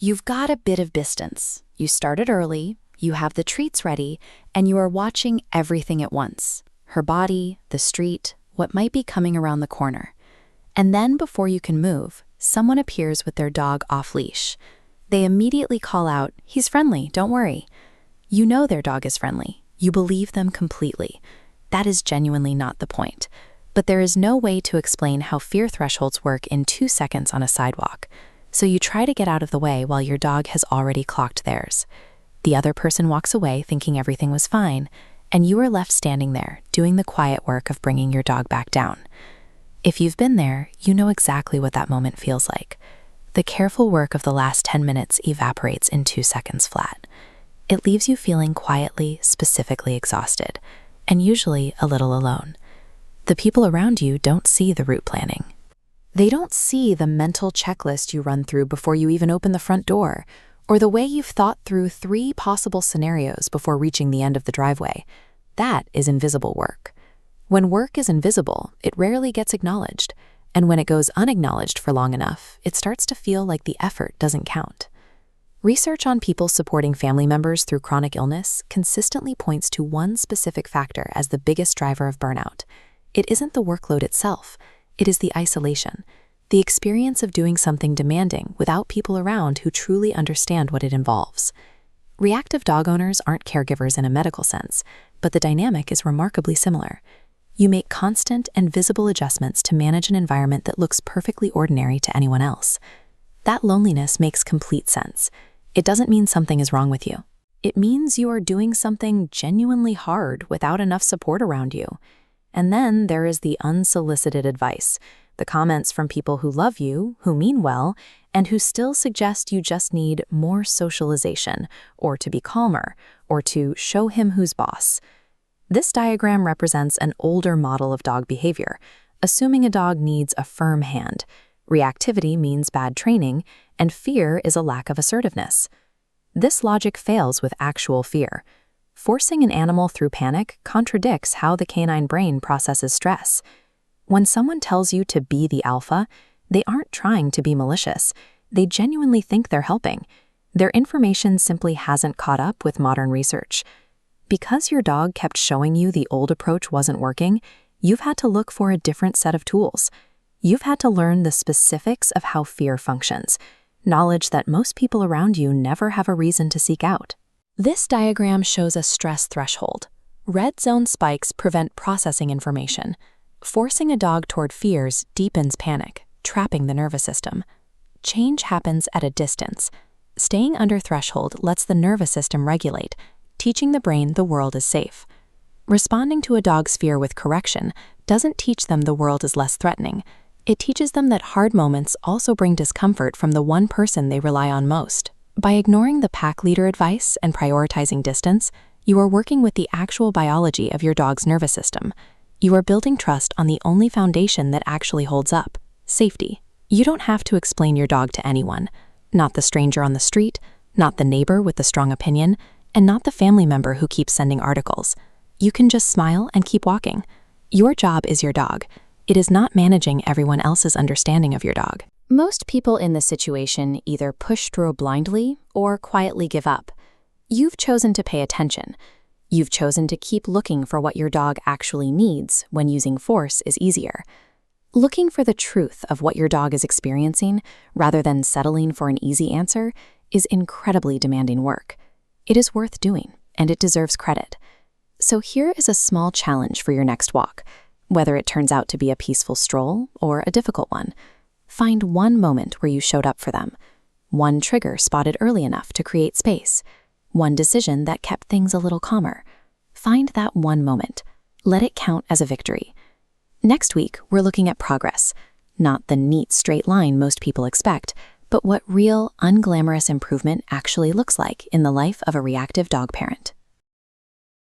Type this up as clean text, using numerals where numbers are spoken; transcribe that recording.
You've got a bit of distance. You started early, you have the treats ready, and you are watching everything at once. Her body, the street, what might be coming around the corner. And then before you can move, someone appears with their dog off-leash. They immediately call out, "He's friendly, don't worry." You know their dog is friendly. You believe them completely. That is genuinely not the point. But there is no way to explain how fear thresholds work in 2 seconds on a sidewalk. So you try to get out of the way while your dog has already clocked theirs. The other person walks away thinking everything was fine, and you are left standing there, doing the quiet work of bringing your dog back down. If you've been there, you know exactly what that moment feels like. The careful work of the last 10 minutes evaporates in 2 seconds flat. It leaves you feeling quietly, specifically exhausted, and usually a little alone. The people around you don't see the route planning. They don't see the mental checklist you run through before you even open the front door, or the way you've thought through 3 possible scenarios before reaching the end of the driveway. That is invisible work. When work is invisible, it rarely gets acknowledged, and when it goes unacknowledged for long enough, it starts to feel like the effort doesn't count. Research on people supporting family members through chronic illness consistently points to one specific factor as the biggest driver of burnout. It isn't the workload itself. It is the isolation, the experience of doing something demanding without people around who truly understand what it involves. Reactive dog owners aren't caregivers in a medical sense, but the dynamic is remarkably similar. You make constant and visible adjustments to manage an environment that looks perfectly ordinary to anyone else. That loneliness makes complete sense. It doesn't mean something is wrong with you. It means you are doing something genuinely hard without enough support around you. And then there is the unsolicited advice, the comments from people who love you, who mean well, and who still suggest you just need more socialization, or to be calmer, or to show him who's boss. This diagram represents an older model of dog behavior, assuming a dog needs a firm hand. Reactivity means bad training, and fear is a lack of assertiveness. This logic fails with actual fear. Forcing an animal through panic contradicts how the canine brain processes stress. When someone tells you to be the alpha, they aren't trying to be malicious. They genuinely think they're helping. Their information simply hasn't caught up with modern research. Because your dog kept showing you the old approach wasn't working, you've had to look for a different set of tools. You've had to learn the specifics of how fear functions, knowledge that most people around you never have a reason to seek out. This diagram shows a stress threshold. Red zone spikes prevent processing information. Forcing a dog toward fears deepens panic, trapping the nervous system. Change happens at a distance. Staying under threshold lets the nervous system regulate, teaching the brain the world is safe. Responding to a dog's fear with correction doesn't teach them the world is less threatening. It teaches them that hard moments also bring discomfort from the one person they rely on most. By ignoring the pack leader advice and prioritizing distance, you are working with the actual biology of your dog's nervous system. You are building trust on the only foundation that actually holds up: safety. You don't have to explain your dog to anyone, not the stranger on the street, not the neighbor with the strong opinion, and not the family member who keeps sending articles. You can just smile and keep walking. Your job is your dog. It is not managing everyone else's understanding of your dog. Most people in this situation either push through blindly or quietly give up. You've chosen to pay attention. You've chosen to keep looking for what your dog actually needs when using force is easier. Looking for the truth of what your dog is experiencing, rather than settling for an easy answer, is incredibly demanding work. It is worth doing, and it deserves credit. So here is a small challenge for your next walk, whether it turns out to be a peaceful stroll or a difficult one. Find one moment where you showed up for them, one trigger spotted early enough to create space, one decision that kept things a little calmer. Find that one moment. Let it count as a victory. Next week, we're looking at progress, not the neat straight line most people expect, but what real, unglamorous improvement actually looks like in the life of a reactive dog parent.